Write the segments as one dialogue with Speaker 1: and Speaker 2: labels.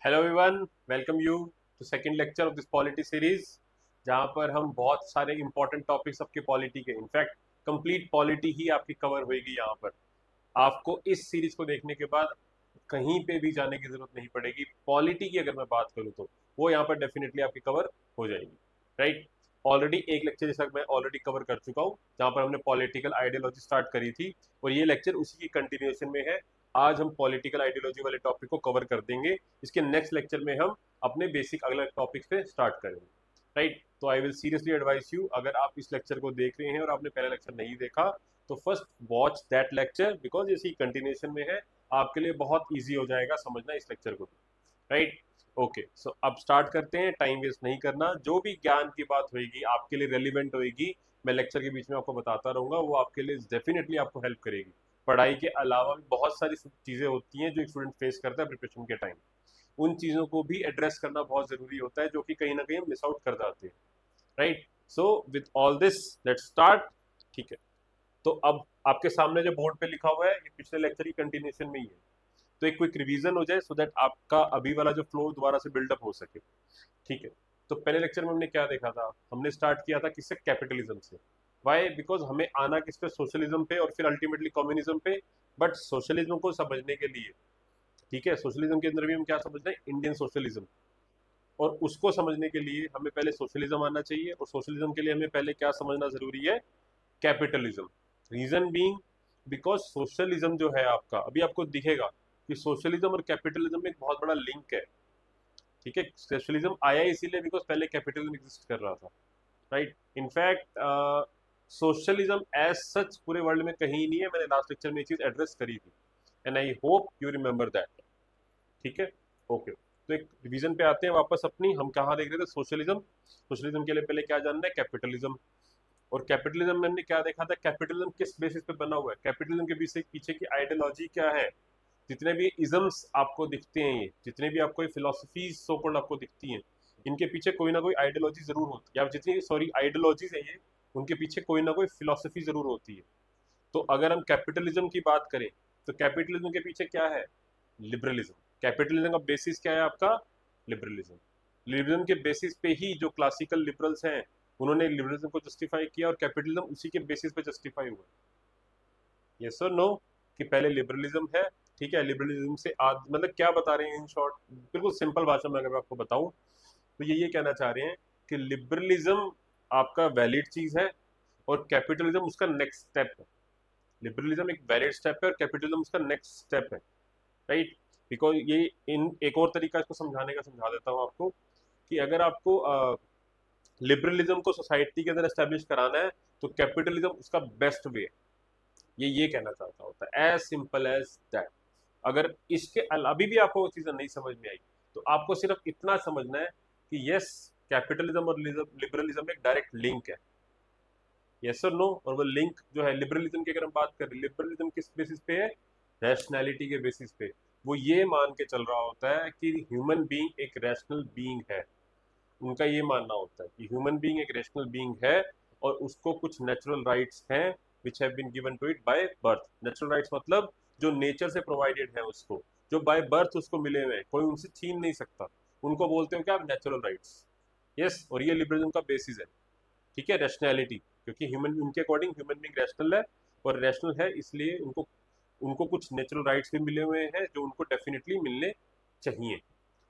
Speaker 1: Hello everyone, welcome you to second lecture of this polity series, जहां पर हम बहुत सारे इंपॉर्टेंट टॉपिक्स आपके पॉलिटी के, इनफैक्ट कंप्लीट पॉलिटी ही आपकी कवर होएगी। यहाँ पर आपको इस सीरीज को देखने के बाद कहीं पे भी जाने की जरूरत नहीं पड़ेगी। पॉलिटी की अगर मैं बात करूँ तो वो यहाँ पर डेफिनेटली आपकी कवर हो जाएगी, राइट। ऑलरेडी एक लेक्चर जैसा मैं ऑलरेडी कवर कर चुका हूँ, जहाँ पर हमने पॉलिटिकल आइडियोलॉजी स्टार्ट करी थी, और ये लेक्चर उसी की कंटिन्यूएशन में है। आज हम पॉलिटिकल आइडियोलॉजी वाले टॉपिक को कवर कर देंगे। इसके नेक्स्ट लेक्चर में हम अपने बेसिक अगले टॉपिक पे स्टार्ट करेंगे, राइट। तो I will seriously advice you, अगर आप इस लेक्चर को देख रहे हैं और आपने पहला लेक्चर नहीं देखा, तो first watch that lecture, because इसी कंटिन्यूएशन में है। आपके लिए बहुत ईजी हो जाएगा समझना इस लेक्चर को, राइट। ओके, सो अब स्टार्ट करते हैं, टाइम वेस्ट नहीं करना। जो भी ज्ञान की बात होगी आपके लिए रेलिवेंट होगी, मैं लेक्चर के बीच में आपको बताता रहूंगा, वो आपके लिए डेफिनेटली आपको हेल्प करेगी। पढ़ाई के अलावा भी बहुत सारी चीजें होती हैं जो एक स्टूडेंट फेस करता है प्रिपरेशन के टाइम। उन चीजों को भी एड्रेस करना बहुत जरूरी होता है, जो कि कहीं ना कहीं हम मिस आउट कर जाते हैं, right. So with all this let's start. ठीक है, तो अब आपके सामने जो बोर्ड पे लिखा हुआ है ये पिछले लेक्चर की कंटिन्यूएशन में ही है, तो एक क्विक रिवीजन हो जाए सो दैट आपका अभी वाला जो फ्लो दोबारा से बिल्डअप हो सके। ठीक है, तो पहले लेक्चर में हमने क्या देखा था? हमने स्टार्ट किया था किससे? कैपिटलिज्म से। वाई? बिकॉज हमें आना किस पे? सोशलिज्म पे, और फिर अल्टीमेटली कम्युनिज्म पे। बट सोशलिज्म को समझने के लिए, ठीक है, सोशलिज्म के अंदर भी हम क्या समझते हैं? Indian socialism. और उसको समझने के लिए हमें पहले सोशलिज्म आना चाहिए, और सोशलिज्म के लिए हमें पहले क्या समझना जरूरी है? Capitalism. Reason being, because socialism जो है आपका, अभी आपको दिखेगा कि सोशलिज्म और कैपिटलिज्म में एक बहुत बड़ा लिंक है। ठीक है, सोशलिज्म आया इसीलिए बिकॉज पहले कैपिटलिज्म एग्जिस्ट कर रहा था, right. In fact socialism as such पूरे वर्ल्ड में कहीं नहीं है। मैंने लास्ट लेक्चर में ये चीज एड्रेस करी थी, and I hope you remember that. ठीक है, ओके। तो एक रिवीजन पे आते हैं वापस अपनी। हम कहाँ देख रहे थे? सोशलिज्म। सोशलिज्म के लिए पहले क्या जानना है? कैपिटलिज्म। और कैपिटलिज्म में हमने क्या देखा था? कैपिटलिज्म किस बेसिस पे बना हुआ है? कैपिटलिज्म के पीछे पीछे की आइडियोलॉजी क्या है? जितने भी इजम्स आपको दिखते हैं, ये जितने भी आपको फिलोसफीज सो कॉल्ड आपको दिखती हैं, इनके पीछे कोई ना कोई आइडियोलॉजी जरूर होती है, या जितनी सॉरी आइडियोलॉजीज है ये, उनके पीछे कोई ना कोई फिलोसफी जरूर होती है। तो अगर हम कैपिटलिज्म की बात करें, तो कैपिटलिज्म के पीछे क्या है? लिबरलिज्म। कैपिटलिज्म का बेसिस क्या है आपका? लिबरलिज्म। लिबरलिज्म के बेसिस पे ही जो क्लासिकल लिबरल्स हैं, उन्होंने लिबरलिज्म को जस्टिफाई किया, और कैपिटलिज्म उसी के बेसिस पे जस्टिफाई हुआ। यस और नो? कि पहले लिबरलिज्म है, ठीक है। लिबरलिज्म से आज मतलब क्या बता रहे हैं इन शॉर्ट, बिल्कुल सिंपल भाषा में अगर मैं आपको बताऊं, तो ये कहना चाह रहे हैं कि लिबरलिज्म आपका वैलिड चीज है, और कैपिटलिज्म उसका नेक्स्ट स्टेप है। लिबरलिज्म एक वैलिड स्टेप है और कैपिटलिज्म उसका नेक्स्ट स्टेप है, राइट। बिकॉज ये इन एक और तरीका इसको समझाने का समझा देता हूँ आपको, कि अगर आपको लिबरलिज्म को सोसाइटी के अंदर एस्टेब्लिश कराना है, तो कैपिटलिज्म उसका बेस्ट वे है। ये कहना चाहता होता है, एज सिंपल एज दैट। अगर इसके अभी भी आपको वो चीजें नहीं समझ में आई, तो आपको सिर्फ इतना समझना है कि यस, कैपिटलिज्म और लिबरलिज्म में एक डायरेक्ट लिंक है। यस और नो? और वो लिंक जो है लिबरलिज्म की, अगर हम बात करें, लिबरलिज्म किस बेसिस पे है? रैशनैलिटी के बेसिस पे। वो ये मान के चल रहा होता है कि ह्यूमन बीइंग एक रैशनल बीइंग है। उनका ये मानना होता है कि ह्यूमन बीइंग एक रैशनल बीइंग है, और उसको कुछ नेचुरल राइट्स हैं which have been given to it by birth. Natural rights मतलब जो नेचर से प्रोवाइडेड है उसको, जो बाय बर्थ उसको मिले हुए हैं, कोई उनसे छीन नहीं सकता। उनको बोलते हो क्या? Natural rights. यस, और ये लिबरलिज्म का बेसिस है, ठीक है, रैशनैलिटी। क्योंकि ह्यूमन, उनके अकॉर्डिंग ह्यूमन बीइंग रैशनल है, और रैशनल है इसलिए उनको उनको कुछ नेचुरल राइट्स भी मिले हुए हैं जो उनको डेफिनेटली मिलने चाहिए।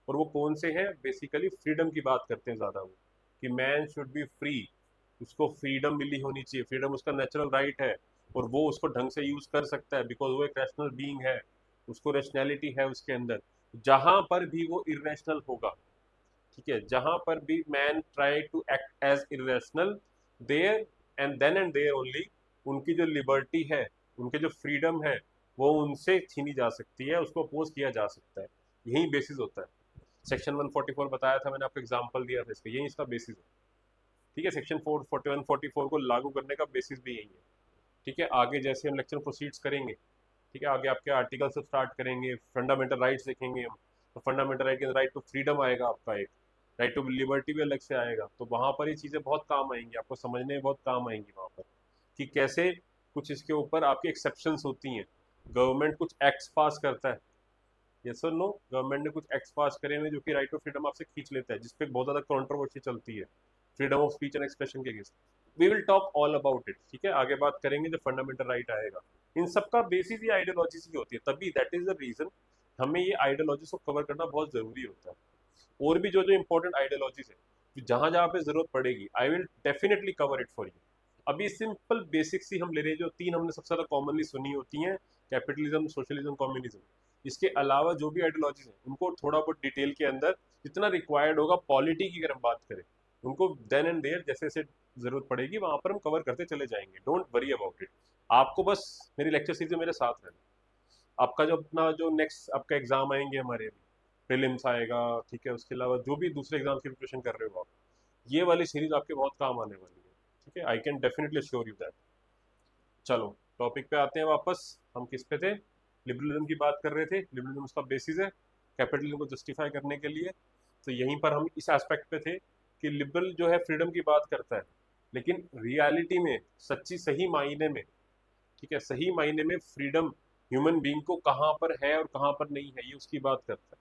Speaker 1: और वो कौन से हैं? बेसिकली फ्रीडम की बात करते हैं ज़्यादा वो, कि मैन शुड बी फ्री। उसको फ्रीडम मिली होनी चाहिए, फ्रीडम उसका नेचुरल राइट है, और वो उसको ढंग से यूज कर सकता है बिकॉज वो एक रैशनल बीइंग है। उसको रैशनैलिटी है उसके अंदर। जहां पर भी वो इरेशनल होगा, ठीक है, जहां पर भी man try to act as irrational, there and there only, उनकी जो लिबर्टी है, उनके जो फ्रीडम है, वो उनसे छीनी जा सकती है, उसको अपोज किया जा सकता है। यही बेसिस होता है। सेक्शन 144 बताया था मैंने आपको, एग्जांपल दिया था इसका, यही इसका बेसिस है। ठीक है, सेक्शन 441 44 को लागू करने का बेसिस भी यही है। ठीक है, आगे जैसे हम लेक्चर प्रोसीड्स करेंगे, ठीक है, आगे आपके आर्टिकल से स्टार्ट करेंगे, फंडामेंटल राइट्स देखेंगे हम। तो फंडामेंटल राइट के अंदर राइट टू फ्रीडम आएगा आपका, एक राइट टू लिबर्टी भी अलग से आएगा। तो वहां पर ये चीजें बहुत काम आएंगी, आपको समझने में बहुत काम आएंगी वहां पर, कि कैसे कुछ इसके ऊपर आपकी एक्सेप्शंस होती हैं। गवर्नमेंट कुछ एक्ट्स पास करता है, यस और नो, गवर्नमेंट ने कुछ एक्ट पास करे हुए जो कि राइट ऑफ फ्रीडम आपसे खींच लेता है, जिसपे बहुत ज्यादा कंट्रोवर्सी चलती है, freedom of speech and expression के against. We will talk all about it, ठीक है, आगे बात करेंगे जब फंडामेंटल राइट आएगा। इन सबका बेसिस ये आइडियोलॉजी ही होती है, तभी दैट इज द रीजन हमें ये आइडियोलॉजी को कवर करना बहुत जरूरी होता है। और भी जो जो इंपॉर्टेंट आइडियोलॉजीज है, जहां जहां पे जरूरत पड़ेगी, आई will definitely cover it for you. अभी सिंपल बेसिक्स ही हम ले रहे हैं, जो तीन हमने सबसे ज्यादा कॉमनली सुनी होती हैं, कैपिटलिज्म, सोशलिज्म, कम्युनिज्म। इसके अलावा जो भी आइडियोलॉजीज हैं उनको थोड़ा बहुत डिटेल के अंदर जितना रिक्वायर्ड होगा पॉलिटी की अगर हम बात करें, उनको देन एंड देयर जैसे जैसे जरूरत पड़ेगी वहां पर हम कवर करते चले जाएंगे। Don't worry about it. आपको बस मेरी लेक्चर सीरीज में मेरे साथ रहना। आपका जो अपना जो नेक्स्ट आपका एग्जाम आएंगे हमारे, प्रीलिम्स आएगा, ठीक है, उसके अलावा जो भी दूसरे एग्जाम की प्रिपरेशन कर रहे हो आप, ये वाली सीरीज आपके बहुत काम आने वाली है, ठीक है, I can definitely sure you that. चलो टॉपिक पे आते हैं वापस। हम किस पे थे? लिबरलिज्म की बात कर रहे थे। लिबरलिज्म उसका बेसिस है कैपिटलिज्म को जस्टिफाई करने के लिए। तो यहीं पर हम इस एस्पेक्ट पे थे कि लिबरल जो है फ्रीडम की बात करता है, लेकिन रियलिटी में सच्ची सही मायने में, ठीक है, सही मायने में फ्रीडम ह्यूमन बीइंग को कहाँ पर है और कहाँ पर नहीं है, ये उसकी बात करता है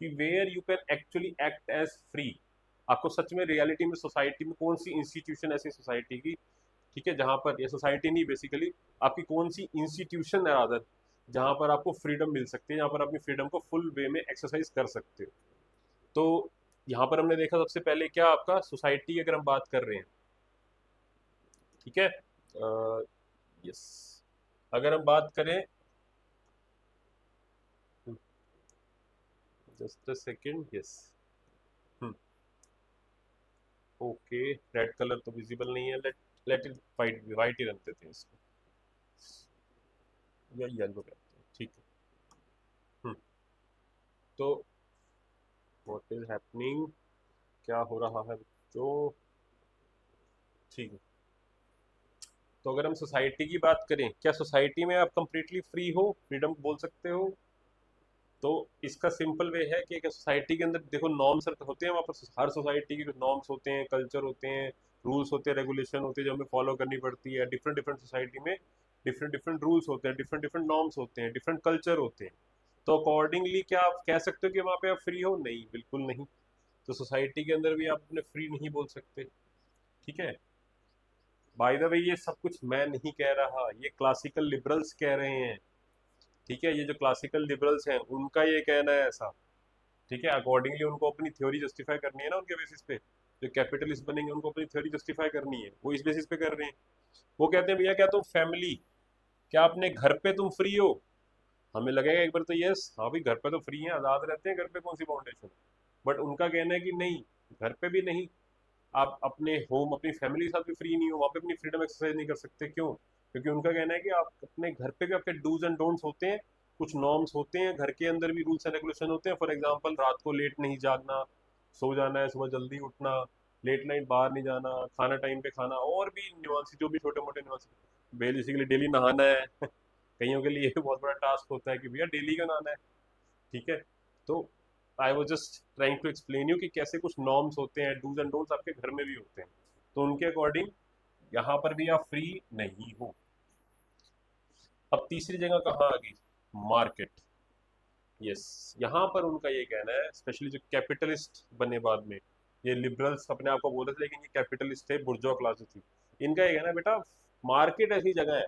Speaker 1: कि where you can actually act as free. आपको सच में रियलिटी में सोसाइटी में कौन सी इंस्टीट्यूशन ऐसी सोसाइटी की, ठीक है, जहां पर, ये सोसाइटी नहीं बेसिकली, आपकी कौन सी इंस्टीट्यूशन है रादर, जहां पर आपको फ्रीडम मिल सकती है, जहां पर अपनी फ्रीडम को फुल वे में एक्सरसाइज कर सकते हो। तो यहाँ पर हमने देखा सबसे पहले क्या, आपका सोसाइटी की अगर हम बात कर रहे हैं, ठीक है, यस, अगर हम बात करें, just a second, yes, okay, red colour तो विजिबल नहीं है, let let it white, white ही रख देते हैं इसको, या येलो करते हैं, ठीक है। हम्म, तो व्हाट इज हैपनिंग, क्या हो रहा है बच्चों, ठीक है। तो अगर हम सोसाइटी की बात करें, क्या सोसाइटी में आप कंप्लीटली फ्री हो, फ्रीडम बोल सकते हो? तो इसका सिंपल वे है कि एक सोसाइटी के अंदर देखो नॉर्म्स होते हैं, वहाँ पर हर सोसाइटी के कुछ नॉर्म्स होते हैं, कल्चर होते हैं, रूल्स होते हैं, रेगुलेशन होते हैं, जो हमें फॉलो करनी पड़ती है। डिफरेंट डिफरेंट सोसाइटी में डिफरेंट डिफरेंट रूल्स होते हैं, डिफरेंट डिफरेंट नॉर्म्स होते हैं, डिफरेंट कल्चर होते हैं। तो अकॉर्डिंगली क्या आप कह सकते हो कि वहाँ पे आप फ्री हो? नहीं, बिल्कुल नहीं। तो सोसाइटी के अंदर भी आप अपने फ्री नहीं बोल सकते, ठीक है। बाय द वे ये सब कुछ मैं नहीं कह रहा, ये क्लासिकल लिबरल्स कह रहे हैं, ठीक है, ये जो क्लासिकल लिबरल्स हैं उनका ये कहना है ऐसा, ठीक है। अकॉर्डिंगली उनको अपनी थ्योरी जस्टिफाई करनी है ना, उनके बेसिस पे जो कैपिटलिस्ट बनेंगे उनको अपनी थ्योरी जस्टिफाई करनी है, वो इस बेसिस पे कर रहे हैं। वो कहते हैं भैया क्या तुम फैमिली, क्या अपने घर पे तुम फ्री हो? हमें लगेगा एक बार तो यस, हाँ भाई घर पे तो फ्री है, आज़ाद रहते हैं, घर पे कौन सी बाउंडेशन। बट उनका कहना है कि नहीं, घर पे भी नहीं, आप अपने होम, अपनी फैमिली के साथ भी फ्री नहीं हो, वहाँ पे अपनी फ्रीडम एक्सरसाइज नहीं कर सकते। क्यों? क्योंकि उनका कहना है कि आप अपने घर पे भी आपके डूज एंड डोंट्स होते हैं, कुछ नॉर्म्स होते हैं, घर के अंदर भी रूल्स एंड रेगुलेशन होते हैं। फॉर एग्जाम्पल रात को लेट नहीं जागना, सो जाना है, सुबह जल्दी उठना, लेट नाइट बाहर नहीं जाना, खाना टाइम पे खाना, और भी न्यूआंस जो भी छोटे मोटे न्यूआंस, बेसिकली डेली नहाना है कईयों के लिए ये बहुत बड़ा टास्क होता है कि भैया डेली का नहाना है, ठीक है। तो I was just trying to explain you कि कैसे कुछ नॉर्म्स होते हैं, डूज एंड डोंट्स आपके घर में भी होते हैं, तो उनके अकॉर्डिंग यहाँ पर भी आप फ्री नहीं हो। अब तीसरी जगह कहाँ आ गई? मार्केट। यस, यहाँ पर उनका ये कहना है, स्पेशली जो कैपिटलिस्ट बने बाद में, ये लिबरल्स अपने आप को बोलते थे लेकिन ये कैपिटलिस्ट थे, बुर्जुआ क्लास थी, इनका ये कहना है बेटा मार्केट ऐसी जगह है,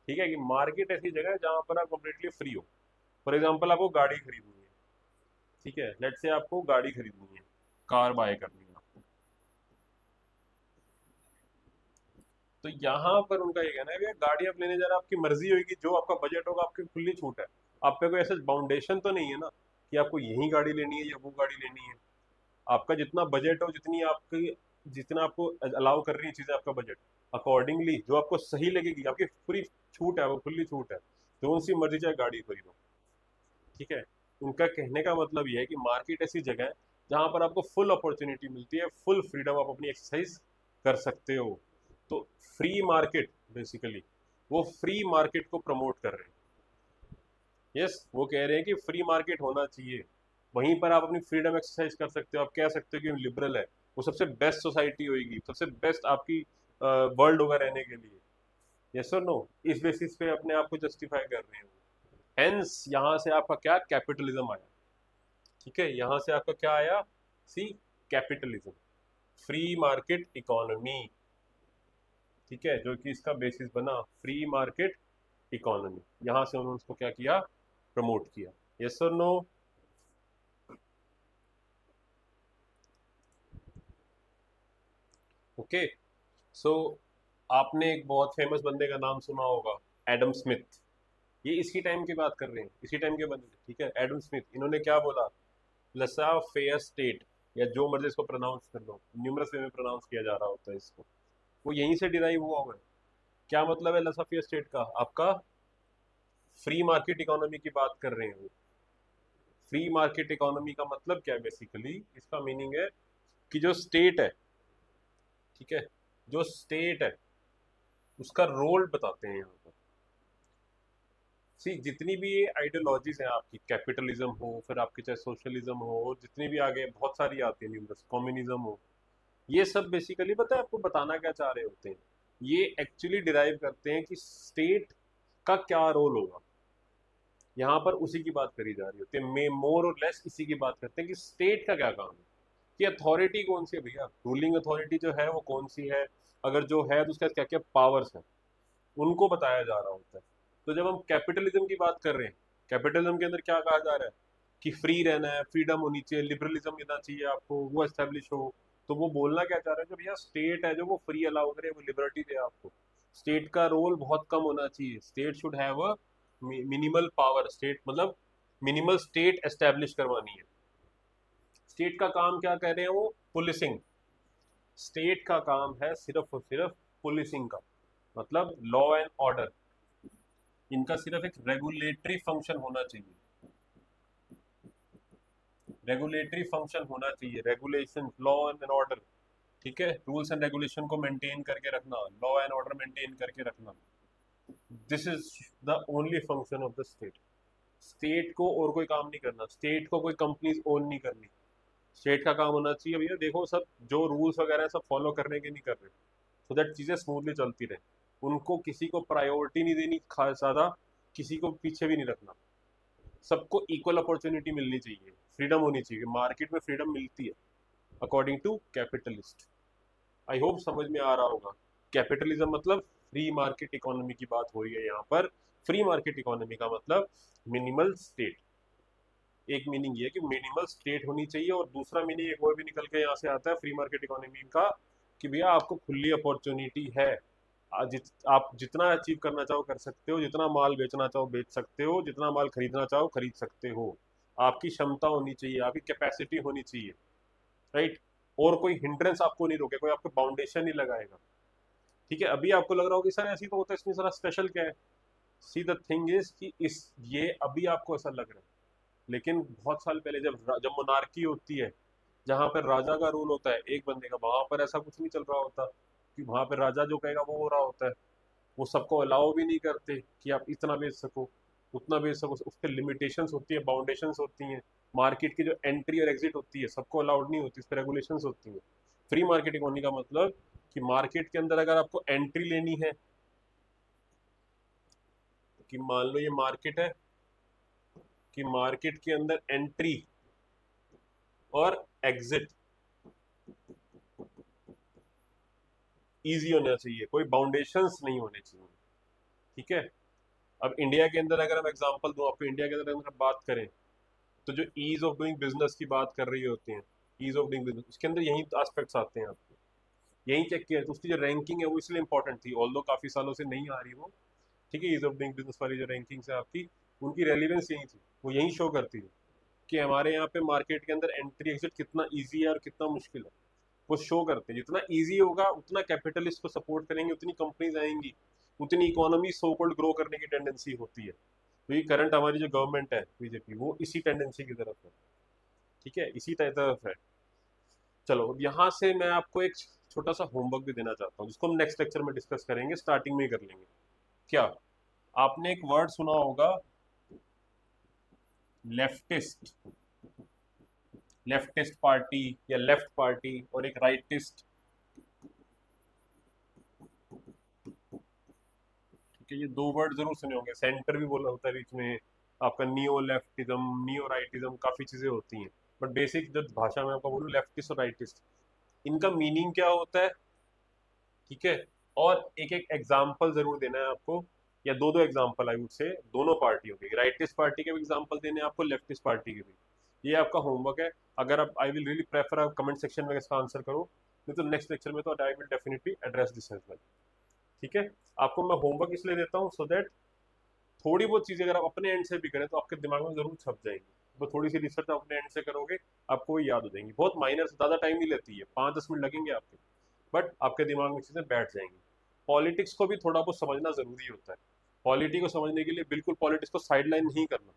Speaker 1: ठीक है, कि मार्केट ऐसी जगह है जहाँ पर आप कम्प्लीटली फ्री हो। फॉर एग्जाम्पल आपको गाड़ी खरीदनी है, ठीक है, लेट से आपको गाड़ी खरीदनी है, कार बाय करनी है आपको, तो यहाँ पर उनका ये कहना है भैया गाड़ी आप लेने जा रहे हैं, आपकी मर्जी होगी, जो आपका बजट होगा आपकी खुली छूट है। आप पे कोई ऐसा बाउंडेशन तो नहीं है ना कि आपको यही गाड़ी लेनी है या वो गाड़ी लेनी है। आपका जितना बजट हो, जितनी आपकी, जितना आपको अलाउ कर रही है चीजें आपका बजट, अकॉर्डिंगली जो आपको सही लगेगी, आपकी पूरी छूट है, वो खुली छूट है, जो सी मर्जी चाहे गाड़ी खरीदो, ठीक है। उनका कहने का मतलब ये है कि मार्केट ऐसी जगह है जहां पर आपको फुल अपॉर्चुनिटी मिलती है, फुल फ्रीडम, आप अपनी एक्सरसाइज कर सकते हो। तो फ्री मार्केट बेसिकली, वो फ्री मार्केट को प्रमोट कर रहे हैं। यस, वो कह रहे हैं कि फ्री मार्केट होना चाहिए, वहीं पर आप अपनी फ्रीडम एक्सरसाइज कर सकते हो, आप कह सकते हो कि लिबरल है, वो सबसे बेस्ट सोसाइटी होगी, सबसे बेस्ट आपकी वर्ल्ड होगा रहने के लिए। यस और नो, इस बेसिस पे अपने आप को जस्टिफाई कर रहे हैं। हेंस यहाँ से आपका क्या कैपिटलिज्म आया, ठीक है, यहाँ से आपका क्या आया, सी कैपिटलिज्म, फ्री मार्केट इकोनॉमी, ठीक है, जो कि इसका बेसिस बना फ्री मार्केट इकोनॉमी, यहाँ से उन्होंने उसको क्या किया, प्रमोट किया। यस और नो? ओके, सो आपने एक बहुत फेमस बंदे का नाम सुना होगा, एडम स्मिथ। ये इसी टाइम की बात कर रहे हैं, इसी टाइम के बंदे, ठीक है, एडम स्मिथ। इन्होंने क्या बोला, लसा फेयर स्टेट, या जो मर्जी इसको प्रोनाउंस कर लो, न्यूमरस वे में प्रोनाउंस किया जा रहा होता है इसको, वो यहीं से डिराइव हुआ हुआ है। क्या मतलब है लसा फेयर स्टेट का, आपका फ्री मार्केट इकोनॉमी की बात कर रहे हैं वो। फ्री मार्केट इकोनॉमी का मतलब क्या है, बेसिकली इसका मीनिंग है कि जो स्टेट है, ठीक है, जो स्टेट है उसका रोल बताते हैं यहाँ पर। सी जितनी भी ये आइडियोलॉजीज हैं आपकी, कैपिटलिज्म हो, फिर आपकी चाहे सोशलिज्म हो, जितनी भी आगे बहुत सारी आती है न्यूमरस, कम्युनिज्म हो, ये सब बेसिकली पता है आपको बताना क्या चाह रहे होते हैं, ये एक्चुअली डिराइव करते हैं कि स्टेट का क्या रोल होगा। यहाँ पर उसी की बात करी जा रही होती है, मे मोर और लेस इसी की बात करते हैं कि स्टेट का क्या काम है, कि अथॉरिटी कौन सी है भैया, रूलिंग अथॉरिटी जो है वो कौन सी है, अगर जो है तो उसका क्या क्या पावर्स है, उनको बताया जा रहा होता है। तो जब हम कैपिटलिज्म की बात कर रहे हैं, कैपिटलिज्म के अंदर क्या कहा जा रहा है कि फ्री रहना है, फ्रीडम होनी चाहिए, लिबरलिज्म देना चाहिए आपको, वो एस्टेब्लिश हो। तो वो बोलना क्या चाह रहे हैं कि भैया स्टेट है जो वो फ्री अलाउ करे, वो लिबर्टी दे आपको, स्टेट का रोल बहुत कम होना चाहिए, state should have a minimal power, state मतलब मिनिमल स्टेट एस्टेब्लिश करवानी है। स्टेट का काम क्या कह रहे हैं वो, पुलिसिंग, स्टेट का काम है सिर्फ और सिर्फ पुलिसिंग का, मतलब लॉ एंड ऑर्डर, इनका सिर्फ एक रेगुलेटरी फंक्शन होना चाहिए, रेगुलेटरी फंक्शन होना चाहिए, रेगुलेशन, लॉ एंड ऑर्डर, ठीक है, रूल्स एंड रेगुलेशन को मेंटेन करके रखना, लॉ एंड ऑर्डर मेंटेन करके रखना, this is the only function of the state. State को और कोई काम नहीं करना, स्टेट को कोई कंपनीज ओन नहीं करनी, स्टेट का काम होना चाहिए भैया देखो सब जो रूल्स वगैरह सब फॉलो करने के नहीं कर रहे, सो दैट चीजें स्मूथली चलती रहे, उनको किसी को प्रायोरिटी नहीं देनी, खास ज्यादा किसी को पीछे भी नहीं रखना, सबको इक्वल अपॉर्चुनिटी मिलनी चाहिए, फ्रीडम होनी चाहिए, मार्केट में फ्रीडम मिलती है according to capitalist. I hope समझ में आ रहा होगा, कैपिटलिज्म मतलब फ्री मार्केट इकोनॉमी की बात हो रही है यहाँ पर। फ्री मार्केट इकोनॉमी का मतलब मिनिमल स्टेट, एक मीनिंग ये है कि मिनिमल स्टेट होनी चाहिए, और दूसरा मीनिंग एक और भी निकल के यहाँ से आता है फ्री मार्केट इकोनॉमी का, कि भैया आपको खुली अपॉर्चुनिटी है, आप जितना अचीव करना चाहो कर सकते हो, जितना माल बेचना चाहो बेच सकते हो, जितना माल खरीदना चाहो खरीद सकते हो, आपकी क्षमता होनी चाहिए, आपकी कैपेसिटी होनी चाहिए, राइट, और कोई हिंड्रेंस आपको नहीं रोके, कोई आपको बाउंडेशन नहीं लगाएगा, ठीक है। अभी आपको लग रहा हो कि सर ऐसी तो होता है, इसमें सारा स्पेशल क्या है, सी द थिंग इज कि इस ये अभी आपको ऐसा लग रहा है, लेकिन बहुत साल पहले जब जब मोनार्की होती है, जहाँ पर राजा का रूल होता है एक बंदे का, वहां पर ऐसा कुछ नहीं चल रहा होता, कि वहां पर राजा जो कहेगा वो हो रहा होता है, वो सबको अलाउ भी नहीं करते कि आप इतना बेच सको, उतना बेच सको, उस पर लिमिटेशंस होती है, बाउंडेशंस होती हैं, मार्केट की जो एंट्री और एग्जिट होती है सबको अलाउड नहीं होती, उस पर रेगुलेशंस होती हैं। फ्री मार्केट इकोनॉमी का मतलब कि मार्केट के अंदर अगर आपको एंट्री लेनी है, कि मान लो ये मार्केट है, कि मार्केट के अंदर एंट्री और एग्जिट इजी होना चाहिए, कोई बाउंडेशंस नहीं होने चाहिए, ठीक है। अब इंडिया के अंदर अगर हम एग्जांपल दूं आपको, इंडिया के अंदर अगर हम बात करें, तो जो ईज ऑफ डूइंग बिजनेस की बात कर रही होती हैं, ईज ऑफ डूइंग बिजनेस, उसके अंदर यही एस्पेक्ट्स आते हैं आपको, यही चेक किया तो उसकी जो रैंकिंग है वो इसलिए इंपॉर्टेंट थी, ऑल्दो काफी सालों से नहीं आ रही वो, ठीक है, ईज ऑफ डूइंग बिजनेस वाली जो रैंकिंग्स है आपकी, उनकी रेलिवेंस यही थी, वो यही शो करती है कि हमारे यहाँ पे मार्केट के अंदर एंट्री एग्जिट कितना ईजी है और कितना मुश्किल है, वो शो करते हैं, जितना ईजी होगा उतना कैपिटलिस्ट को सपोर्ट करेंगे, उतनी कंपनीज आएंगी, उतनी इकोनॉमी सो कॉल्ड ग्रो करने की टेंडेंसी होती है। तो ये करंट हमारी जो गवर्नमेंट है बीजेपी, वो इसी टेंडेंसी की तरफ है, ठीक है, इसी तरफ है। चलो अब यहाँ से मैं आपको एक छोटा सा होमवर्क भी देना चाहता हूँ, जिसको हम नेक्स्ट लेक्चर में डिस्कस करेंगे, स्टार्टिंग में ही कर लेंगे। क्या आपने एक वर्ड सुना होगा, लेफ्टिस्ट, लेफ्टिस्ट पार्टी या लेफ्ट पार्टी, और एक राइटिस्ट, ठीक है, ये दो वर्ड जरूर सुने होंगे, सेंटर भी बोला होता है बीच में, आपका नियो लेफ्टिज्म, नियो राइटिज्म, काफ़ी चीज़ें होती हैं। बट बेसिक जो भाषा में आपको बोलूँ, लेफ्टिस्ट और राइटिस्ट, इनका मीनिंग क्या होता है, ठीक है। और एक एक एग्जाम्पल जरूर देना है आपको, या दो दो एग्जाम्पल आई वुड से, दोनों पार्टियों के, राइटिस्ट पार्टी के भी एग्जाम्पल देने हैं आपको, लेफ्टिस्ट पार्टी के भी। ये आपका होमवर्क है। अगर आप, आई विल रियली प्रेफर आप कमेंट सेक्शन में इसका आंसर करो, नहीं तो नेक्स्ट लेक्चर में तो I will definitely address this as well, ठीक है। आपको मैं होमवर्क इसलिए देता हूँ सो दैट थोड़ी बहुत चीज़ें अगर आप अपने एंड से भी करें तो आपके दिमाग में जरूर छप जाएंगी। वो थोड़ी सी रिसर्च आप अपने एंड से करोगे, आपको वो याद हो जाएंगी। बहुत माइनर, ज़्यादा टाइम नहीं लेती है, 5-10 मिनट लगेंगे आपके, बट आपके दिमाग में चीज़ें बैठ जाएंगी। पॉलिटिक्स को भी थोड़ा बहुत समझना ज़रूरी होता है। पॉलिटी को समझने के लिए बिल्कुल पॉलिटिक्स को साइडलाइन नहीं करना,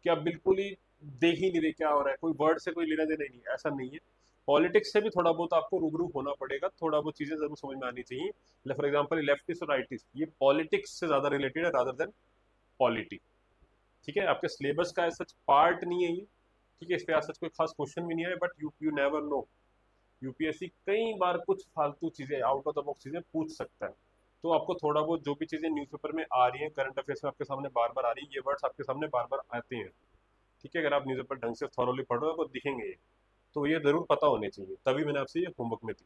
Speaker 1: कि आप बिल्कुल ही देख ही नहीं रहे क्या हो रहा है, कोई वर्ड से कोई लेना देना ही नहीं, ऐसा नहीं है। पॉलिटिक्स से भी थोड़ा बहुत आपको रूबरू होना पड़ेगा, थोड़ा बहुत चीज़ें जरूर समझ में आनी चाहिए। फॉर एग्जाम्पल लेफ्टिस्ट और राइटिस्ट, ये पॉलिटिक्स से ज़्यादा रिलेटेड है रादर देन पॉलिटी, ठीक है। आपके सिलेबस का सच पार्ट नहीं है ये, ठीक है। इस पे आज सच कोई खास क्वेश्चन भी नहीं है, but you never know, UPSC कई बार कुछ फालतू चीजें, आउट ऑफ द बॉक्स चीजें पूछ सकता है। तो आपको थोड़ा बहुत जो भी चीजें न्यूज़पेपर में आ रही हैं, करंट अफेयर्स में आपके सामने बार बार आ रही है, ये वर्ड्स आपके सामने बार बार आते हैं, ठीक है। अगर आप न्यूज़पेपर ढंग से थॉरोली पढ़ रहे हो तो दिखेंगे ये, तो ये जरूर पता होने चाहिए, तभी मैंने आपसे ये होमवर्क में दी,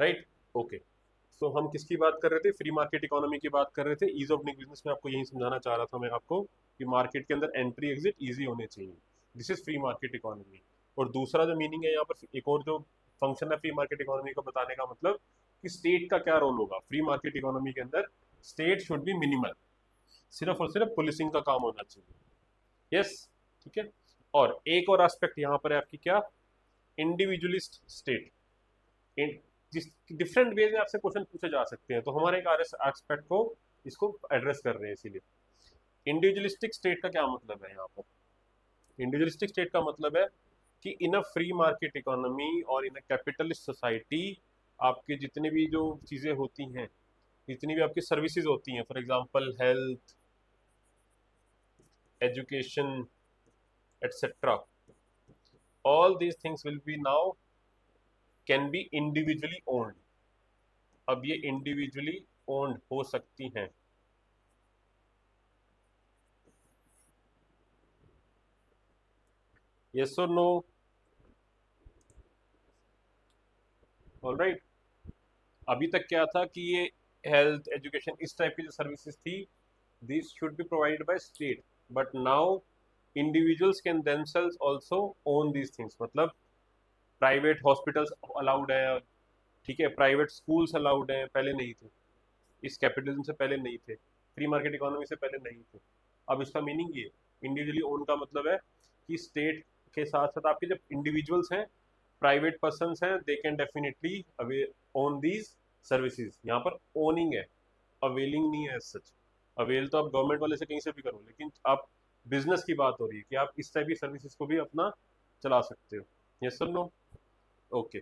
Speaker 1: राइट। ओके, सो हम किसकी बात कर रहे थे, फ्री मार्केट इकोनॉमी की बात कर रहे थे। ईज ऑफ डूइंग बिजनेस में आपको यही समझाना चाह रहा था मैं आपको, कि मार्केट के अंदर एंट्री एग्जिट इजी होने चाहिए, this is free market economy. और दूसरा जो मीनिंग है यहाँ पर, एक और जो फंक्शन है फ्री मार्केट इकोनॉमी को बताने का, मतलब कि स्टेट का क्या रोल होगा फ्री मार्केट इकोनॉमी के अंदर। स्टेट शुड बी मिनिमल, सिर्फ और सिर्फ पुलिसिंग का काम होना चाहिए, यस, ठीक है। और एक और एस्पेक्ट यहाँ पर है आपकी क्या, इंडिविजुअलिस्ट स्टेट। जिस डिफरेंट वेज में आपसे क्वेश्चन पूछे जा सकते हैं, तो हमारे एक आर एस्पेक्ट को इसको एड्रेस कर रहे हैं इसीलिए। इंडिविजुअलिस्टिक स्टेट का क्या मतलब है यहाँ पर, इंडिविजुअलिस्टिक स्टेट का मतलब है कि इन अ फ्री मार्केट इकोनॉमी और इन अ कैपिटलिस्ट सोसाइटी, आपके जितने भी जो चीज़ें होती हैं, जितनी भी आपकी सर्विसेज होती हैं, for example health, education, etcetera, all these things will be now can be individually owned. अब ये इंडिविजुअली ओन्ड हो सकती हैं, यस और नो, ऑलराइट। अभी तक क्या था कि ये हेल्थ, एजुकेशन, इस टाइप की जो सर्विसेज थी, this should be provided by state, but now individuals can themselves also own these things. मतलब प्राइवेट हॉस्पिटल्स अलाउड है, ठीक है, प्राइवेट स्कूल्स अलाउड है, पहले नहीं थे, इस कैपिटलिज्म से पहले नहीं थे, फ्री मार्केट इकोनॉमी से पहले नहीं थे। अब इसका मीनिंग ये, इंडिविजुअली ओन का मतलब है कि स्टेट के साथ साथ आपके जब इंडिविजुअल्स हैं, प्राइवेट पर्सन हैं, they can definitely away own these services. यहाँ पर ओनिंग है, अवेलिंग नहीं है सच। अवेल तो आप गवर्नमेंट वाले से कहीं से भी करो, लेकिन आप बिजनेस की बात हो रही है कि आप इस टाइप की सर्विसेज को भी अपना चला सकते हो, यस सर नो, ओके,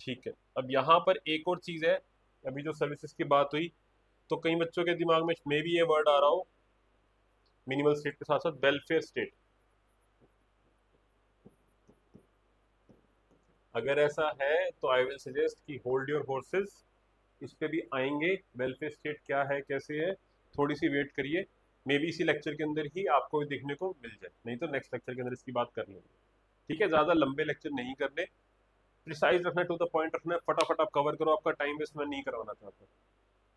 Speaker 1: ठीक है। अब यहाँ पर एक और चीज़ है, अभी जो सर्विसेज की बात हुई, तो कई बच्चों के दिमाग में मे भी ये वर्ड आ रहा हो, मिनिमल स्टेट के साथ साथ वेलफेयर स्टेट। अगर ऐसा है तो आई विल सजेस्ट कि होल्ड योर हॉर्सेस, इस पे भी आएंगे, वेलफेयर स्टेट क्या है, कैसे है, थोड़ी सी वेट करिए, मे बी इसी लेक्चर के अंदर ही आपको देखने को मिल जाए, नहीं तो नेक्स्ट लेक्चर के अंदर इसकी बात कर लेंगे, ठीक है। ज़्यादा लंबे लेक्चर नहीं करने, प्रिसाइज रखना, टू द पॉइंट रखना, फटाफट आप कवर करो, आपका टाइम वेस्ट मैं नहीं करवाना चाहता,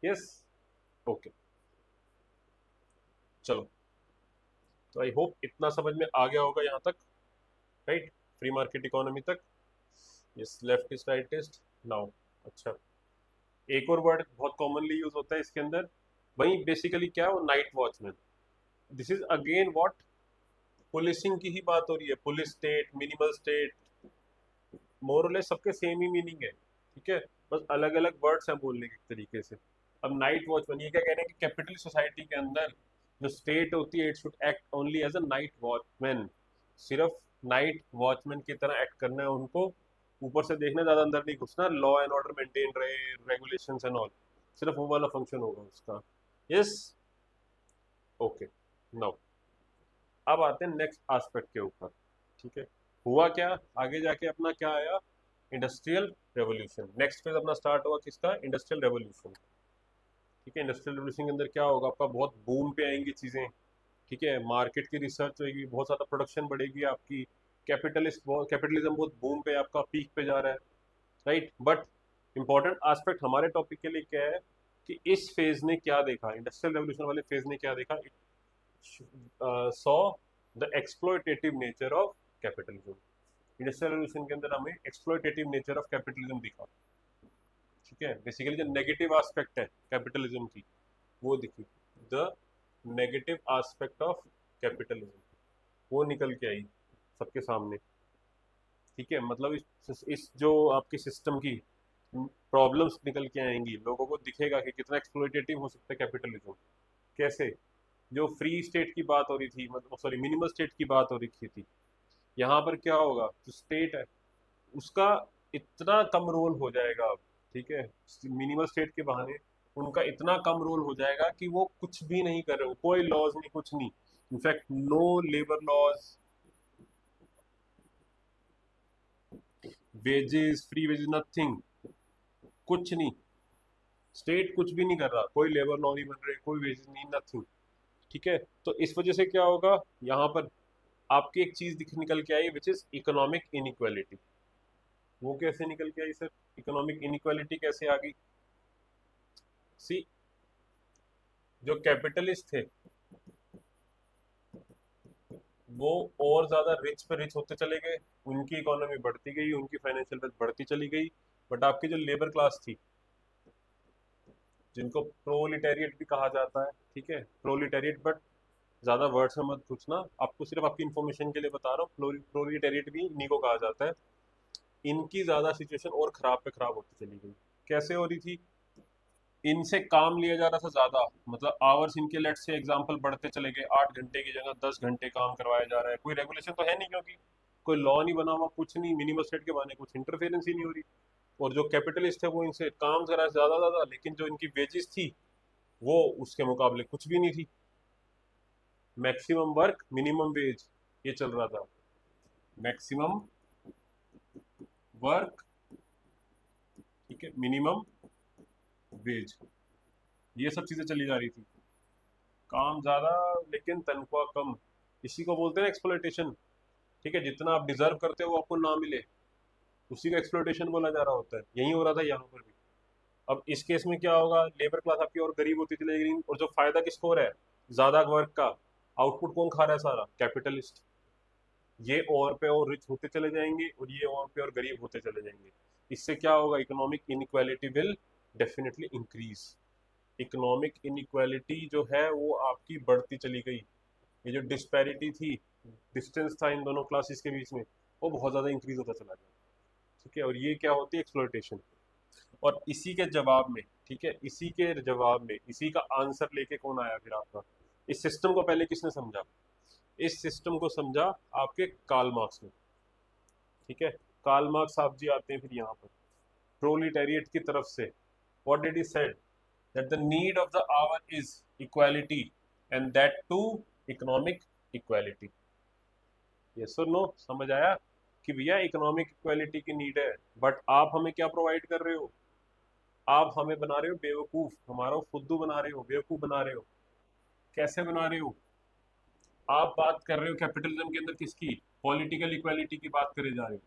Speaker 1: यस, ओके, चलो। तो आई होप इतना समझ में आ गया होगा यहाँ तक, राइट, फ्री मार्केट इकोनॉमी तक, यस, लेफ्टिस्ट राइटिस्ट नाउ। अच्छा, एक और वर्ड बहुत कॉमनली यूज होता है इसके अंदर, वही बेसिकली क्या है वो, night watchman. This is again what, policing की ही बात हो रही है, पुलिस स्टेट, मिनिमल स्टेट, मोरलेस सबके सेम ही मीनिंग है, ठीक है, बस अलग अलग वर्ड्स हैं बोलने के तरीके से। अब नाइट वॉचमैन, ये क्या कह रहे हैं कि कैपिटल सोसाइटी के अंदर जो स्टेट होती है, it should act only as a night watchman, सिर्फ नाइट वॉचमैन की तरह एक्ट करना है उनको, ऊपर से देखना, ज्यादा अंदर नहीं घुसना, लॉ एंड ऑर्डर मेंटेन रहे, रेगुलेशंस एंड ऑल, सिर्फ वो वाला फंक्शन होगा उसका, यस, ओके। नाउ अब आते हैं नेक्स्ट एस्पेक्ट के ऊपर, ठीक है। हुआ क्या, आगे जाके अपना क्या आया, इंडस्ट्रियल रेवोल्यूशन। नेक्स्ट फेज अपना स्टार्ट हुआ किसका, इंडस्ट्रियल रेवोल्यूशन, ठीक है, इंडस्ट्रियल रेवोल्यूशन के अंदर क्या होगा, आपका बहुत बूम पे आएंगी चीज़ें, ठीक है, मार्केट की रिसर्च होगी, बहुत ज़्यादा प्रोडक्शन बढ़ेगी आपकी, कैपिटलिज्म बहुत बूम पे, आपका पीक पे जा रहा है, राइट। बट इंपॉर्टेंट एस्पेक्ट हमारे टॉपिक के लिए क्या है कि इस फेज ने क्या देखा, इंडस्ट्रियल रेवोल्यूशन वाले फेज ने क्या देखा, saw the exploitative nature of capitalism. Industrial revolution के अंदर हमें एक्सप्लॉयटेटिव नेचर ऑफ कैपिटलिज्म दिखा, ठीक है, बेसिकली जो नेगेटिव एस्पेक्ट है कैपिटलिज्म की वो दिखी, the negative aspect of capitalism वो निकल के आई सबके सामने, ठीक है। मतलब इस जो आपके सिस्टम की प्रॉब्लम्स निकल के आएंगी, लोगों को दिखेगा कि कितना एक्सप्लॉयटेटिव हो सकता है कैपिटलिज्म, कैसे, जो फ्री स्टेट की बात हो रही थी, मतलब सॉरी मिनिमल स्टेट की बात हो रही थी, यहाँ पर क्या होगा, जो स्टेट है उसका इतना कम रोल हो जाएगा अब, ठीक है, मिनिमल स्टेट के बहाने उनका इतना कम रोल हो जाएगा कि वो कुछ भी नहीं कर रहे हो, कोई लॉज नहीं, कुछ नहीं, in fact no labour laws, wages, free wages, nothing, कुछ नहीं, स्टेट कुछ भी नहीं कर रहा, कोई लेबर लॉ नहीं बन रहे, कोई वेजेस नहीं, नथिंग, ठीक है। तो इस वजह से क्या होगा, यहाँ पर आपकी एक चीज दिख निकल के आई विच इज इकोनॉमिक इनइक्वालिटी। वो कैसे निकल के आई सर, इकोनॉमिक इनइक्वालिटी कैसे आ गई, सी, जो कैपिटलिस्ट थे वो और ज्यादा रिच पे रिच होते चले गए, उनकी इकोनॉमी बढ़ती गई, उनकी फाइनेंशियल वेल्थ बढ़ती चली गई, बट आपकी जो लेबर क्लास थी, जिनको प्रोलिटेरिएट भी कहा जाता है, ठीक है, प्रोलिटेरिएट, बट ज्यादा वर्ड से मत पूछना, आपको सिर्फ आपकी इन्फॉर्मेशन के लिए बता रहा हूँ, प्रोलिटेरिएट भी इन्हीं को कहा जाता है, इनकी ज्यादा सिचुएशन और खराब पे खराब होती चली गई। कैसे हो रही थी, इनसे काम लिया जा रहा था ज्यादा, मतलब आवर्स इनके लेट से एग्जांपल बढ़ते चले गए, 8 घंटे की जगह 10 घंटे काम करवाया जा रहा है, कोई रेगुलेशन तो है नहीं, क्योंकि कोई लॉ नहीं बना हुआ, कुछ नहीं, मिनिमम स्टेट के बहाने कुछ इंटरफेरेंस ही नहीं हो रही, और जो कैपिटलिस्ट है वो इनसे काम करा ज्यादा ज्यादा, लेकिन जो इनकी वेजेस थी वो उसके मुकाबले कुछ भी नहीं थी, मैक्सिमम वर्क मिनिमम वेज, ये चल रहा था, मैक्सिमम वर्क, ठीक है, मिनिमम वेज, ये सब चीजें चली जा रही थी, काम ज्यादा लेकिन तनख्वाह कम, इसी को बोलते हैं एक्सप्लॉयटेशन, ठीक है, जितना आप डिजर्व करते हो वो आपको ना मिले, उसी को एक्सप्लॉयटेशन बोला जा रहा होता है, यही हो रहा था यहाँ पर भी। अब इस केस में क्या होगा, लेबर क्लास आपकी और गरीब होती चली जाएगी, और जो फायदा किसको हो रहा है, ज्यादा वर्क का आउटपुट कौन खा रहा है, सारा कैपिटलिस्ट, ये और पे और रिच होते चले जाएंगे और ये और पे और गरीब होते चले जाएंगे, इससे क्या होगा, economic inequality will definitely increase, economic inequality जो है वो आपकी बढ़ती चली गई, ये जो डिस्पैरिटी थी, डिस्टेंस था इन दोनों क्लासेस के बीच में, वो बहुत ज़्यादा इंक्रीज होता चला गया, ठीक है, और ये क्या होती है, एक्सप्लॉयटेशन। और इसी के जवाब में, ठीक है, इसी के जवाब में इसी का आंसर लेके कौन आया फिर आपका, इस सिस्टम को पहले किसने समझा, इस सिस्टम को समझा आपके कार्ल मार्क्स ने, ठीक है, कार्ल मार्क्स साहब जी आते हैं फिर यहाँ पर प्रोलिटेरिएट की तरफ से, what did he said, that the need of the hour is equality and that too economic equality, yes or no, समझ आया कि भैया इकोनॉमिक इक्वालिटी की नीड है, बट आप हमें क्या प्रोवाइड कर रहे हो, आप हमें बना रहे हो बेवकूफ, हमारा फुद्दू बना रहे हो, बेवकूफ बना रहे हो, कैसे बना रहे हो, आप बात कर रहे हो कैपिटलिज्म के अंदर किसकी, पॉलिटिकल इक्वालिटी की बात करे जा रहे हो,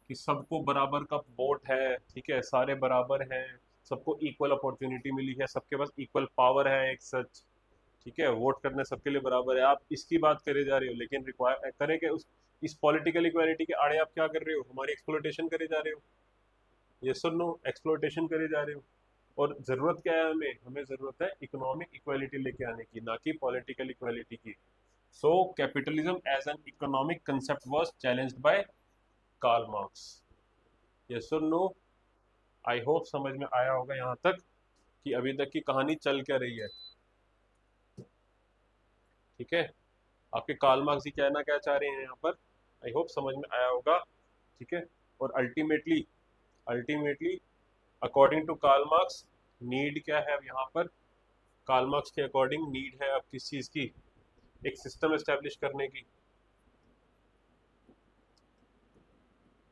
Speaker 1: कि सबको बराबर का वोट है, ठीक है, सारे बराबर हैं, सबको इक्वल अपॉर्चुनिटी मिली है, सबके पास इक्वल पावर है, एक सच, ठीक है, वोट करने सबके लिए बराबर है, आप इसकी बात करे जा रहे हो, लेकिन रिक्वायर करें कि उस इस पॉलिटिकल इक्वालिटी के आड़े आप क्या कर रहे हो, हमारी एक्सप्लोइटेशन करे जा रहे हो, ये सुन नो, एक्सप्लोइटेशन करे जा रहे हो। और जरूरत क्या है हमें, हमें जरूरत है इकोनॉमिक इक्वालिटी लेके आने की, ना कि पॉलिटिकल इक्वालिटी की। So capitalism as an economic concept was challenged by Karl Marx, ये सुन नो, आई होप समझ में आया होगा यहाँ तक कि अभी तक की कहानी चल क्या रही है, ठीक है, आपके कार्ल मार्क्स जी कहना क्या चाह रहे हैं यहाँ पर, आई होप समझ में आया होगा, ठीक है। और ultimately ultimately according to Karl Marx need क्या है अब यहाँ पर, कार्ल मार्क्स के अकॉर्डिंग नीड है अब किस चीज़ की, एक सिस्टम एस्टेब्लिश करने की,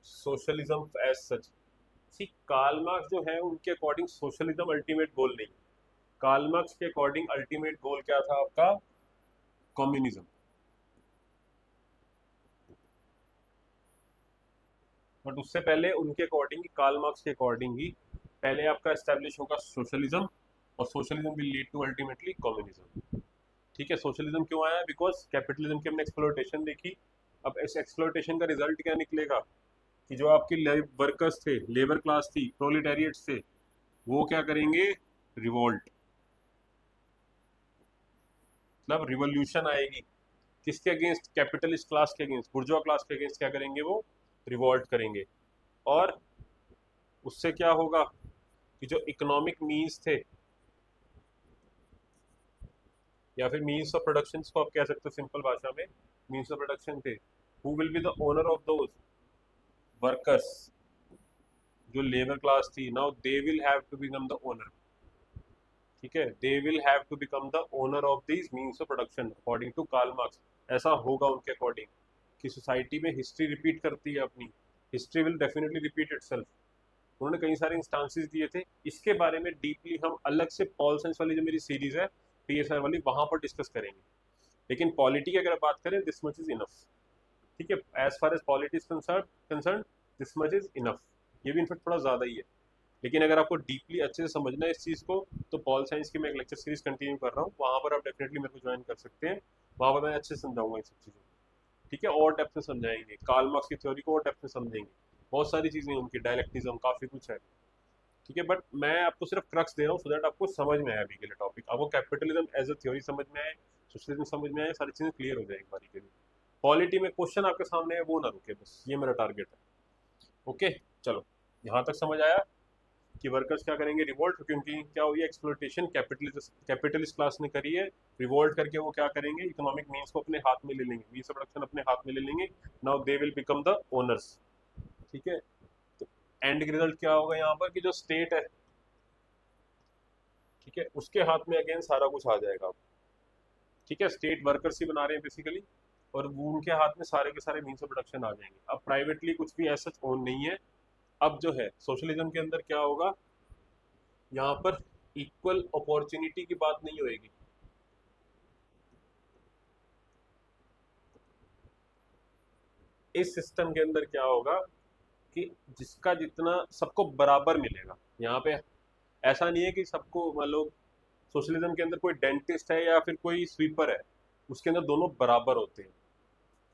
Speaker 1: socialism as such, see Karl Marx जो है उनके अकॉर्डिंग सोशलिज्म अल्टीमेट गोल नहीं। कार्ल मार्क्स के अकॉर्डिंग अल्टीमेट गोल क्या था आपका? कम्युनिज्म। बट उससे पहले उनके अकॉर्डिंग, कार्ल मार्क्स के अकॉर्डिंग ही पहले आपका एस्टेब्लिश होगा सोशलिज्म, और socialism will lead to ultimately communism. ठीक है, सोशलिज्म क्यों आया? बिकॉज कैपिटलिज्म की हमने एक्सप्लोइटेशन देखी। अब इस एक्सप्लोइटेशन का रिजल्ट क्या निकलेगा कि जो आपकी वर्कर्स थे, लेबर क्लास थी, प्रोलिटेरिएट्स थे, वो क्या करेंगे? रिवोल्ट, मतलब रिवोल्यूशन आएगी। किसके अगेंस्ट? कैपिटलिस्ट क्लास के अगेंस्ट, बुर्जुआ क्लास के अगेंस्ट क्या करेंगे? वो रिवोल्ट करेंगे। और उससे क्या होगा कि जो इकोनॉमिक मीन्स थे या फिर मीन्स ऑफ प्रोडक्शन को आप कह सकते हो सिंपल भाषा में, मीन्स ऑफ प्रोडक्शन थे, who will be the owner of those workers, जो लेबर क्लास थी, now they will have to become the owner. ठीक है, they will have to become the owner of these means of production according to Karl Marx. ऐसा होगा उनके according कि society में history repeat करती है अपनी, history will definitely repeat itself. उन्होंने कई सारे इंस्टांसेस दिए थे। इसके बारे में डीपली हम अलग से पॉल साइंस वाली जो मेरी सीरीज है पीएसआर वाली, वहां पर डिस्कस करेंगे। लेकिन पॉलिटी की अगर बात करें, दिस मच इज इनफ। ठीक है, as far as polity is concern, this much is enough. ये भी इनफेक्ट थोड़ा ज़्यादा ही है। लेकिन अगर आपको डीपली अच्छे से समझना है इस चीज़ को, तो पॉल साइंस की मैं एक लेक्चर सीरीज कंटिन्यू कर रहा हूँ, वहाँ पर आप डेफिनेटली मेरे को ज्वाइन कर सकते हैं। वहाँ पर मैं अच्छे से समझाऊंगा इन सब चीज़ों को। ठीक है, और डेप्थ में समझाएंगे, कार्ल मार्क्स की थ्योरी को और डेप्थ में समझेंगे। बहुत सारी चीज़ें उनकी, डायलेक्टिज्म, काफ़ी कुछ है। ठीक है, बट मैं आपको सिर्फ क्रक्स दे रहा हूँ सो दैट आपको समझ में आए अभी के लिए टॉपिक। आपको कैपिटलिज्म एज अ थ्योरी समझ में आए, सोशलिज्म समझ में आए, सारी चीज़ें क्लियर हो जाए एक बारी के लिए। पॉलिटी में क्वेश्चन आपके सामने है, वो ना रुके, बस ये मेरा टारगेट है। ओके, चलो, यहाँ तक समझ आया कि वर्कर्स क्या करेंगे? रिवोल्ट, क्योंकि क्या हुई? एक्सप्लोइटेशन कैपिटलिस्ट क्लास ने करी है। रिवोल्ट करके वो क्या करेंगे? इकोनॉमिक मीन्स को अपने हाथ में ले लेंगे, मीन्स ऑफ प्रोडक्शन अपने हाथ में ले लेंगे। Now they will become the owners. ठीक है, तो एंड रिजल्ट क्या होगा यहाँ पर कि जो स्टेट है, ठीक है, उसके हाथ में अगेन सारा कुछ आ जाएगा। ठीक है, स्टेट वर्कर्स ही बना रहे हैं बेसिकली, और वो उनके हाथ में सारे के सारे मीन्स ऑफ प्रोडक्शन आ जाएंगे। अब प्राइवेटली कुछ भी ऐसा ओन नहीं है। अब जो है सोशलिज्म के अंदर क्या होगा, यहाँ पर इक्वल अपॉर्चुनिटी की बात नहीं होएगी। इस सिस्टम के अंदर क्या होगा कि जिसका जितना सबको बराबर मिलेगा। यहाँ पे ऐसा नहीं है कि सबको, मान लो सोशलिज्म के अंदर कोई डेंटिस्ट है या फिर कोई स्वीपर है, उसके अंदर दोनों बराबर होते हैं।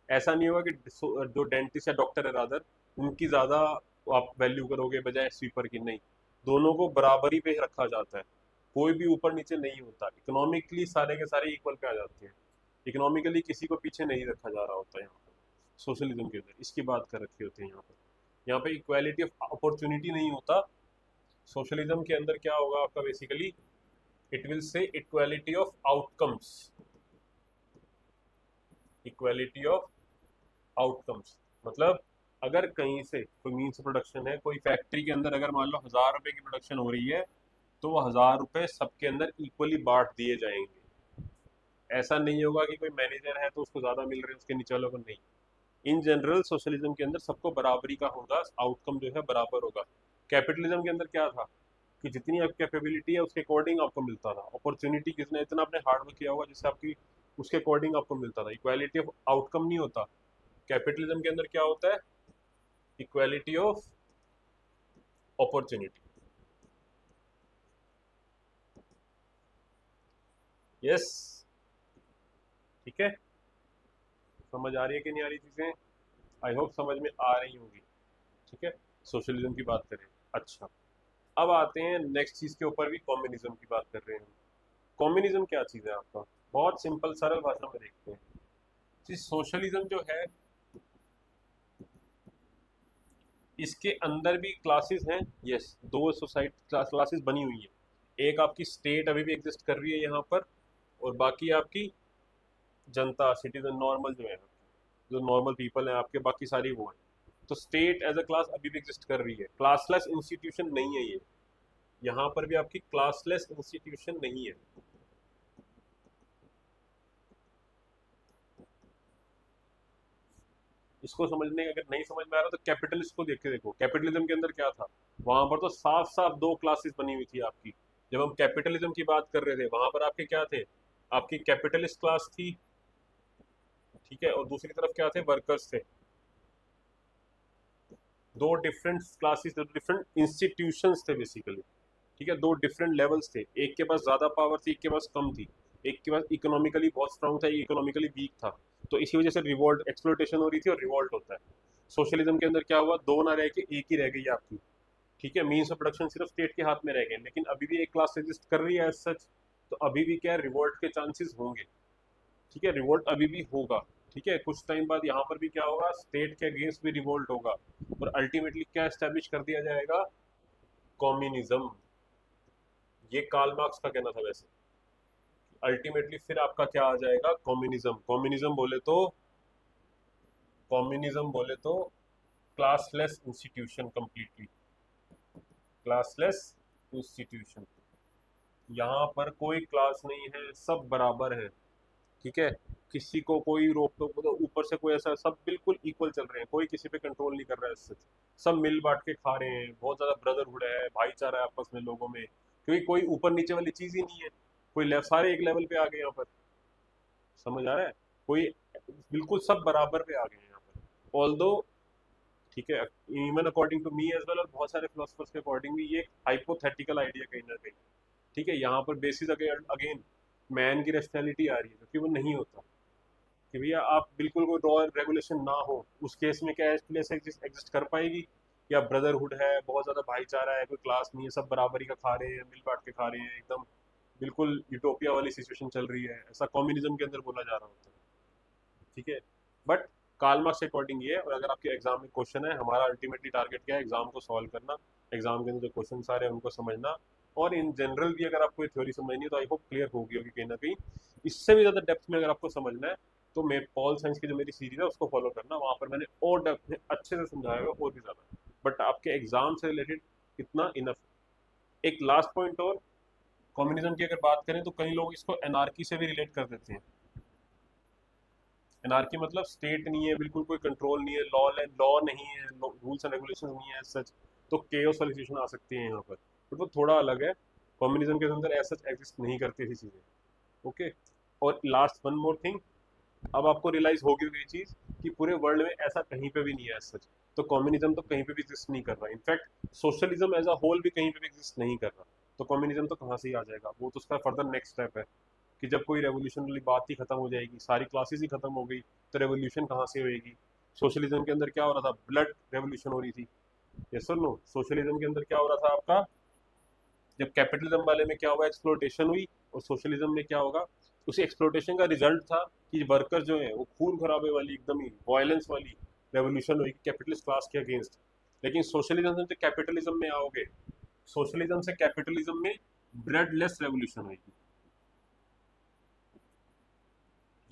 Speaker 1: ऐसा नहीं होगा कि जो डेंटिस्ट या डॉक्टर है रादर, उनकी ज़्यादा आप वैल्यू करोगे बजाय स्वीपर की। नहीं, दोनों को बराबरी पे रखा जाता है, कोई भी ऊपर नीचे नहीं होता। इकोनॉमिकली सारे के सारे इक्वल पे आ जाते हैं, इकोनॉमिकली किसी को पीछे नहीं रखा जा रहा होता। यहाँ पर सोशलिज्म के अंदर इसकी बात कर रखी होती है। यहाँ पे इक्वालिटी ऑफ अपॉर्चुनिटी नहीं होता। सोशलिज्म के अंदर क्या होगा आपका basically, it will say equality of outcomes, equality of outcomes. मतलब अगर कहीं से कोई मीन्स प्रोडक्शन है, कोई फैक्ट्री के अंदर अगर मान लो 1000 रुपए की प्रोडक्शन हो रही है, तो वो 1000 रुपए सबके अंदर इक्वली बांट दिए जाएंगे। ऐसा नहीं होगा कि कोई मैनेजर है तो उसको ज्यादा मिल रहे हैं, उसके नीचे वालों को नहीं। इन जनरल सोशलिज्म के अंदर सबको बराबरी का होगा, आउटकम जो है बराबर होगा। कैपिटलिज्म के अंदर क्या था कि जितनी आपकी कैपेबिलिटी है उसके अकॉर्डिंग आपको मिलता था। अपॉर्चुनिटी किसने इतना आपने हार्डवर्क किया होगा जिससे आपकी, उसके अकॉर्डिंग आपको मिलता था। इक्वालिटी ऑफ आउटकम नहीं होता। कैपिटलिज्म के अंदर क्या होता है? Equality of opportunity. यस, ठीक है, समझ आ रही है कि नहीं आ रही चीजें? आई होप समझ में आ रही होंगी। ठीक है, सोशलिज्म की बात करें। अच्छा, अब आते हैं नेक्स्ट चीज के ऊपर भी, कम्युनिज्म की बात कर रहे हैं। कम्युनिज्म क्या चीज है आपका? बहुत सिंपल सरल भाषा में देखते हैं जी। सोशलिज्म जो है, इसके अंदर भी क्लासेस हैं। यस, दो सोसाइटी क्लासेस बनी हुई है। एक आपकी स्टेट अभी भी एग्जिस्ट कर रही है यहाँ पर, और बाकी आपकी जनता, सिटीजन, नॉर्मल जो है, जो नॉर्मल पीपल हैं आपके, बाकी सारी वो है। तो स्टेट एज अ क्लास अभी भी एग्जिस्ट कर रही है। क्लासलेस इंस्टीट्यूशन नहीं है ये, यहाँ पर भी आपकी क्लासलेस इंस्टीट्यूशन नहीं है। इसको समझने अगर नहीं समझ में आ रहा तो कैपिटलिस्ट को देख के देखो, कैपिटलिज्म के अंदर क्या था। वहां पर तो साफ साफ दो क्लासेस बनी हुई थी आपकी। जब हम कैपिटलिज्म की बात कर रहे थे वहां पर आपके क्या थे, आपकी कैपिटलिस्ट क्लास थी, ठीक है, और दूसरी तरफ क्या थे, वर्कर्स थे। दो डिफरेंट क्लासेस, दो डिफरेंट इंस्टीट्यूशंस थे बेसिकली, ठीक है, दो डिफरेंट लेवल्स थे। एक के पास ज्यादा पावर थी, एक के पास कम थी। एक के पास इकोनॉमिकली बहुत स्ट्रांग था, एक इकोनॉमिकली वीक था। तो इसी वजह से रिवोल्ट, एक्सप्लोइटेशन हो रही थी और रिवोल्ट होता है। सोशलिज्म के अंदर क्या हुआ, दो ना रह के एक ही रह गई आपकी, ठीक है, मीन्स ऑफ प्रोडक्शन सिर्फ स्टेट के हाथ में रह गए, लेकिन अभी भी एक क्लास एग्जिस्ट कर रही है एज सच। तो अभी भी क्या है, रिवोल्ट के चांसेस होंगे, ठीक है, रिवोल्ट अभी भी होगा, ठीक है। कुछ टाइम बाद यहाँ पर भी क्या होगा, स्टेट के अगेंस्ट भी रिवोल्ट होगा, और अल्टीमेटली क्या एस्टेब्लिश कर दिया जाएगा, कम्युनिज्म। ये कार्ल मार्क्स का कहना था वैसे। अल्टीमेटली फिर आपका क्या आ जाएगा, कम्युनिज्म। कम्युनिज्म बोले तो classless institution, completely classless institution. यहाँ पर कोई क्लास नहीं है, सब बराबर है, ठीक है। किसी को कोई रोक टोक, तो ऊपर से कोई ऐसा, सब बिल्कुल इक्वल चल रहे हैं, कोई किसी पे कंट्रोल नहीं कर रहा है सच। सब मिल बांट के खा रहे हैं, बहुत ज्यादा ब्रदरहुड है, भाईचारा है आपस में लोगों में, क्योंकि कोई ऊपर नीचे वाली चीज ही नहीं है। कोई लेवल, सारे एक लेवल पे आ गए यहाँ पर, समझ आ रहा है, कोई बिल्कुल सब बराबर पे आ गए हैं यहाँ पर। ऑल दो, ठीक है, even according to me as well, और बहुत सारे फिलोसफर्स के अकॉर्डिंग भी ये एक हाइपोथेटिकल आइडिया कहीं ना कहीं, ठीक है। यहाँ पर बेसिस अगेन मैन की रैशनैलिटी आ रही है, क्योंकि वो नहीं होता कि भैया आप बिल्कुल कोई रॉ रेगुलेशन ना हो, उस केस में क्या प्लेस एग्जिस्ट कर पाएगी, या ब्रदरहुड है, बहुत ज्यादा भाईचारा है, कोई क्लास नहीं है, सब बराबरी का खा रहे हैं, मिल बांट के खा रहे हैं, एकदम बिल्कुल यूटोपिया वाली सिचुएशन चल रही है, ऐसा कम्युनिज्म के अंदर बोला जा रहा होता है, ठीक है। बट कार्ल मार्क्स के अकॉर्डिंग ये है, और अगर आपके एग्जाम में क्वेश्चन है, हमारा अल्टीमेटली टारगेट क्या है, एग्जाम को सॉल्व करना, एग्जाम के अंदर जो क्वेश्चन आ रहे हैं उनको समझना, और इन जनरल भी अगर आपको थ्योरी समझनी है तो आई होप क्लियर होगी होगी कहीं ना कहीं। इससे भी ज़्यादा डेप्थ में अगर आपको समझना है तो मैं पॉल साइंस की जो मेरी सीरीज है उसको फॉलो करना, वहाँ पर मैंने और डेप्थ में अच्छे से समझाया हुआ और भी ज़्यादा। बट आपके एग्जाम से रिलेटेड इतना इनफ। एक लास्ट पॉइंट और, कम्युनिज्म की अगर बात करें तो कई लोग इसको एनार्की से भी रिलेट कर देते हैं। एनार्की मतलब स्टेट नहीं है, बिल्कुल कोई कंट्रोल नहीं है, लॉ नहीं है, रूल्स एंड रेगुलेशन नहीं है सच, तो केओस वाली सिचुएशन आ सकती है यहाँ पर। बट वो थोड़ा अलग है, कम्युनिज्म के अंदर ऐसा एग्जिस्ट नहीं करती ऐसी चीज़ें, ओके। और लास्ट वन मोर थिंग, अब आपको रियलाइज होगी ये चीज़ कि पूरे वर्ल्ड में ऐसा कहीं पे भी नहीं है सच। तो कम्युनिज्म तो कहीं पे भी एग्जिस्ट नहीं कर रहा, in fact socialism as a whole भी कहीं पे भी एग्जिस्ट नहीं कर रहा। तो कम्युनिज्म तो कहाँ से ही आ जाएगा, वो तो उसका फर्दर नेक्स्ट स्टेप है, कि जब कोई रेवोल्यूशन वाली बात ही खत्म हो जाएगी, सारी क्लासेस ही खत्म हो गई, तो रेवोल्यूशन कहाँ से होएगी। सोशलिज्म के अंदर क्या हो रहा था, ब्लड रेवोल्यूशन हो रही थी, यस और नो। सोशलिज्म के अंदर क्या हो रहा था आपका, जब कैपिटलिज्म वाले में क्या हुआ, एक्सप्लोटेशन हुई, और सोशलिज्म में क्या होगा, उसी एक्सप्लोटेशन का रिजल्ट था कि वर्कर जो है वो खून खराबे वाली, एकदम ही वायलेंस वाली रेवोल्यूशन हुई कैपिटलिस्ट क्लास के अगेंस्ट। लेकिन सोशलिज्म से कैपिटलिज्म में आओगे, सोशलिज्म से कैपिटलिज्म में ब्लडलेस रेवोल्यूशन हुई।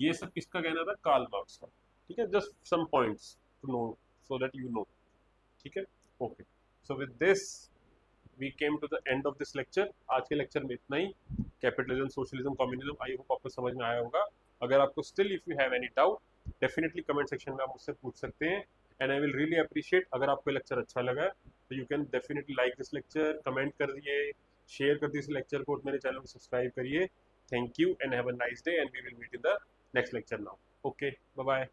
Speaker 1: ये सब किसका कहना था, कार्ल मार्क्स का, ठीक है। Just some points to know, so that you know, ठीक है, okay. So with this we came to the end of this lecture. आज के लेक्चर में इतना ही, capitalism, socialism, communism, I hope आपको समझ में आया होगा। अगर आपको still if you have any doubt, definitely comment section में आप मुझसे पूछ सकते हैं, and I will really appreciate अगर आपको लेक्चर अच्छा लगा है, तो you can definitely like this lecture, comment कर दिए, शेयर कर दिए इस लेक्चर को, मेरे चैनल को सब्सक्राइब करिए। Thank you and have a nice day, and we will meet in the next lecture now. Okay, bye bye.